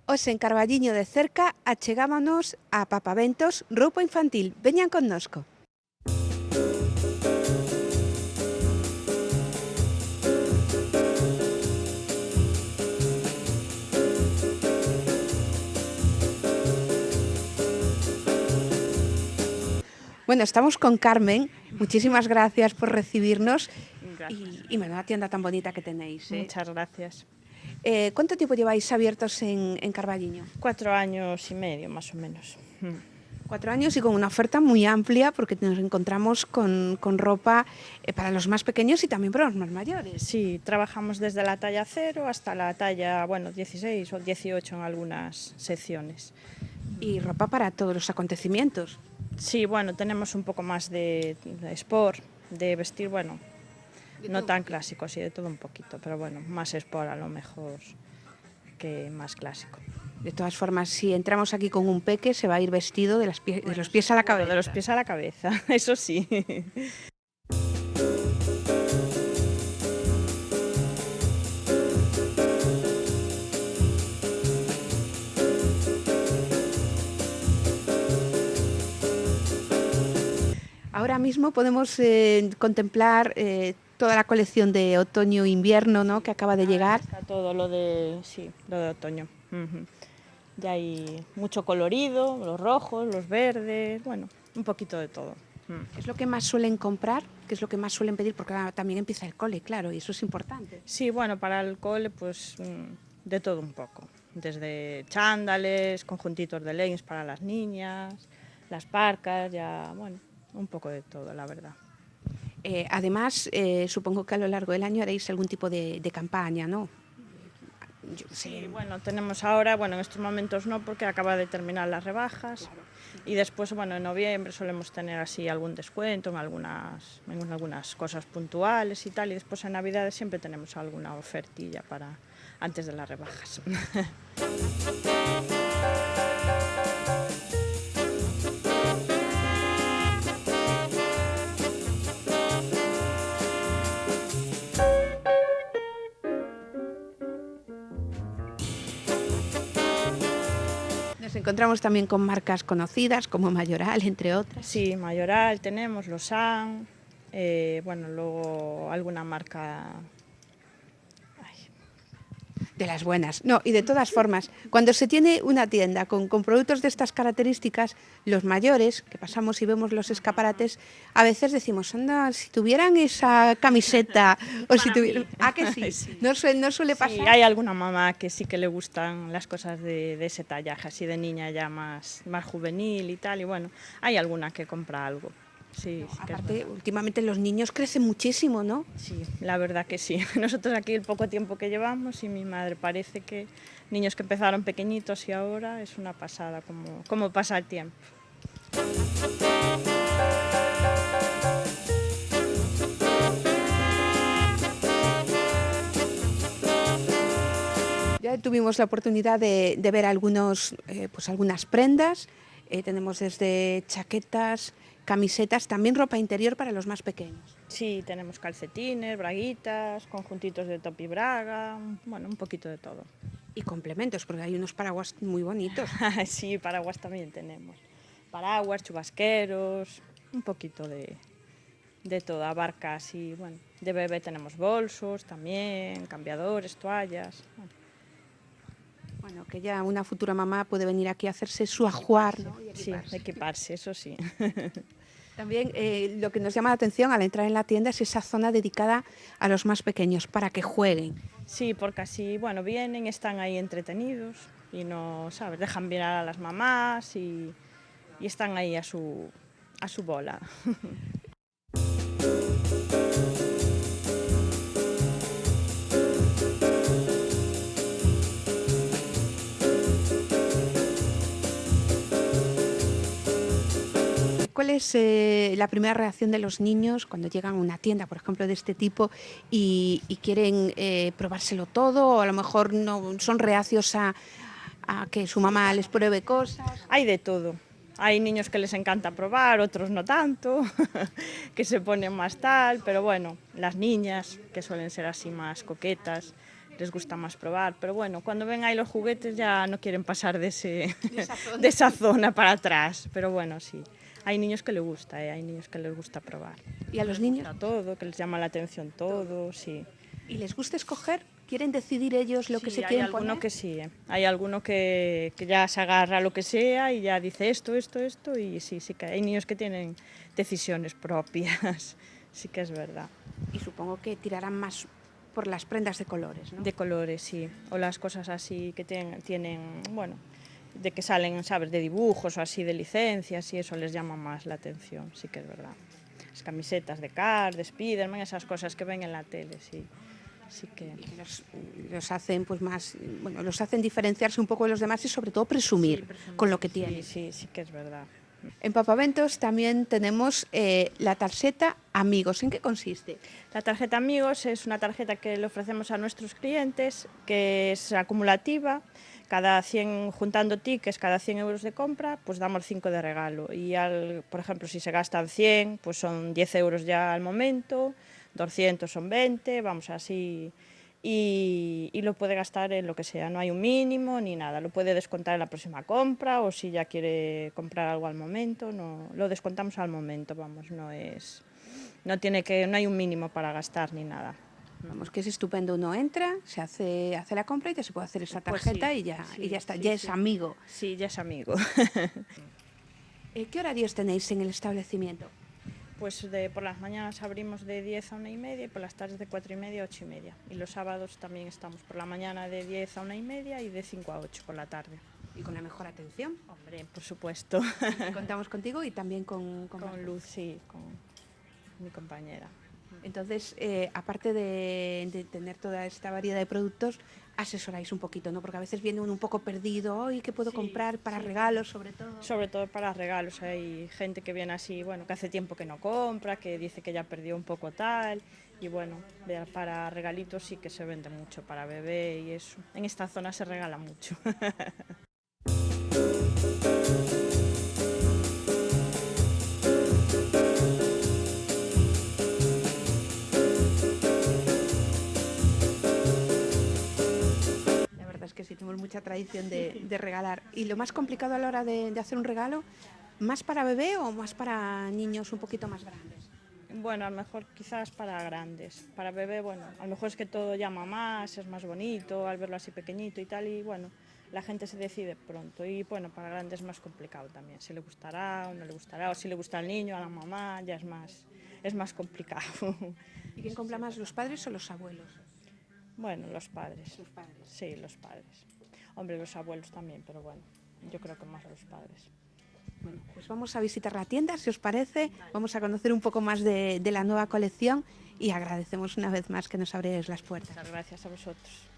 Hoxe en Carballiño de cerca achegámonos a Papaventos roupa infantil. Veñan connosco. Bueno, estamos con Carmen. Muchísimas gracias por recibirnos. Gracias. Y menuda tienda tan bonita que tenéis. Muchas gracias. ¿Cuánto tiempo lleváis abiertos en Carballiño? 4 años y medio, más o menos. 4 años y con una oferta muy amplia porque nos encontramos con ropa para los más pequeños y también para los más mayores. Sí, trabajamos desde la talla 0 hasta la talla, 16 o 18 en algunas secciones. Y ropa para todos los acontecimientos. Sí, bueno, tenemos un poco más de sport, de vestir, bueno, no tan clásico, sí, de todo un poquito, pero bueno, más sport a lo mejor que más clásico. De todas formas, si entramos aquí con un peque, se va a ir vestido de los pies a la cabeza. De los pies a la cabeza, eso sí. Ahora mismo podemos contemplar toda la colección de otoño-invierno, ¿no?, que acaba de llegar. Está todo lo de, sí, lo de otoño. Ya hay mucho colorido, los rojos, los verdes, bueno, un poquito de todo. ¿Qué es lo que más suelen comprar? ¿Qué es lo que más suelen pedir? Porque también empieza el cole, claro, y eso es importante. Sí, bueno, para el cole, pues de todo un poco. Desde chándales, conjuntitos de leggings para las niñas, las parcas, ya, bueno, un poco de todo, la verdad. Además, supongo que a lo largo del año haréis algún tipo de campaña, ¿no? Sí, bueno, tenemos ahora, bueno, en estos momentos no, porque acaba de terminar las rebajas. Claro. Y después, bueno, en noviembre solemos tener así algún descuento en algunas cosas puntuales y tal. Y después en Navidades siempre tenemos alguna ofertilla para antes de las rebajas. Nos encontramos también con marcas conocidas como Mayoral, entre otras. Sí, Mayoral tenemos, Losan, bueno, luego alguna marca. De las buenas. No, y de todas formas, cuando se tiene una tienda con productos de estas características, los mayores, que pasamos y vemos los escaparates, a veces decimos, anda, si tuvieran esa camiseta, o si tuvieran... ¿Ah, que sí? Sí. No suele pasar. Sí, hay alguna mamá que sí que le gustan las cosas de ese tallaje, así de niña ya más juvenil y tal, y bueno, hay alguna que compra algo. Sí, sí, aparte, últimamente los niños crecen muchísimo, ¿no? Sí, la verdad que sí. Nosotros aquí el poco tiempo que llevamos y mi madre parece que niños que empezaron pequeñitos y ahora es una pasada como pasa el tiempo. Ya tuvimos la oportunidad de ver algunas prendas. Tenemos desde chaquetas, camisetas, también ropa interior para los más pequeños. Sí, tenemos calcetines, braguitas, conjuntitos de top y braga, bueno, un poquito de todo. Y complementos, porque hay unos paraguas muy bonitos. Sí, paraguas también tenemos. Paraguas, chubasqueros, un poquito de todo, abarca así, bueno, de bebé tenemos bolsos también, cambiadores, toallas. Bueno, que ya una futura mamá puede venir aquí a hacerse su ajuar, ¿no? Sí, equiparse, eso sí. También lo que nos llama la atención al entrar en la tienda es esa zona dedicada a los más pequeños, para que jueguen. Sí, porque así, bueno, vienen, están ahí entretenidos y no, ¿sabes? Dejan mirar a las mamás y están ahí a su bola. ¿Cuál es la primera reacción de los niños cuando llegan a una tienda, por ejemplo, de este tipo y quieren probárselo todo, o a lo mejor no son reacios a que su mamá les pruebe cosas? Hay de todo. Hay niños que les encanta probar, otros no tanto, que se ponen más tal, pero bueno, las niñas, que suelen ser así más coquetas, les gusta más probar, pero bueno, cuando ven ahí los juguetes ya no quieren pasar de esa zona. de esa zona para atrás, pero bueno, sí. Hay niños que les gusta, hay niños que les gusta probar. ¿Y a los niños? A todo, que les llama la atención todo, sí. ¿Y les gusta escoger? ¿Quieren decidir ellos lo que se quieren poner? Hay alguno que sí, hay alguno que ya se agarra a lo que sea y ya dice esto, y sí, sí que hay niños que tienen decisiones propias, sí que es verdad. Y supongo que tirarán más por las prendas de colores, ¿no? De colores, sí, o las cosas así que tienen, bueno, de que salen, ¿sabes?, de dibujos o así, de licencias, y eso les llama más la atención, sí que es verdad. Las camisetas de Cars, de Spiderman, esas cosas que ven en la tele, sí. Sí que los hacen pues más, bueno, los hacen diferenciarse un poco de los demás y sobre todo presumir, con lo que tienen. Sí, sí que es verdad. En Papaventos también tenemos la tarjeta Amigos. ¿En qué consiste? La tarjeta Amigos es una tarjeta que le ofrecemos a nuestros clientes, que es acumulativa. Cada 100, juntando tickets, cada 100 euros de compra, pues damos 5 de regalo. Y por ejemplo, si se gastan 100, pues son 10 euros ya al momento, 200 son 20, vamos así. Y lo puede gastar en lo que sea, no hay un mínimo ni nada, lo puede descontar en la próxima compra o si ya quiere comprar algo al momento, no, lo descontamos al momento, vamos, no hay un mínimo para gastar ni nada. Vamos, que es estupendo, uno entra, se hace la compra y ya se puede hacer esa tarjeta pues y ya está, ya es amigo. Sí, ya es amigo. ¿Qué horarios tenéis en el establecimiento? Pues por las mañanas abrimos de 10 a 1:30 y por las tardes de 4:30 a 8:30. Y los sábados también estamos por la mañana de 10 a 1:30 y de 5 a 8 por la tarde. ¿Y con la mejor atención? Hombre, por supuesto. Contamos contigo y también con Luz, sí, con mi compañera. Entonces, aparte de tener toda esta variedad de productos, asesoráis un poquito, ¿no? Porque a veces viene uno un poco perdido, ¿y qué puedo comprar para regalos, sobre todo? Sobre todo para regalos, hay gente que viene así, bueno, que hace tiempo que no compra, que dice que ya perdió un poco tal, y bueno, para regalitos sí que se vende mucho, para bebé y eso. En esta zona se regala mucho. Que sí, tenemos mucha tradición de regalar. ¿Y lo más complicado a la hora de hacer un regalo, más para bebé o más para niños un poquito más grandes? Bueno, a lo mejor quizás para grandes. Para bebé, bueno, a lo mejor es que todo llama más, es más bonito al verlo así pequeñito y tal, y bueno, la gente se decide pronto. Y bueno, para grandes es más complicado también. Si le gustará o no le gustará, o si le gusta al niño, a la mamá, ya es más complicado. ¿Y quién compra más, los padres o los abuelos? Bueno, los padres. Los padres. Sí, los padres. Hombre, los abuelos también, pero bueno, yo creo que más a los padres. Bueno, pues vamos a visitar la tienda, si os parece. Vamos a conocer un poco más de la nueva colección y agradecemos una vez más que nos abréis las puertas. Muchas gracias a vosotros.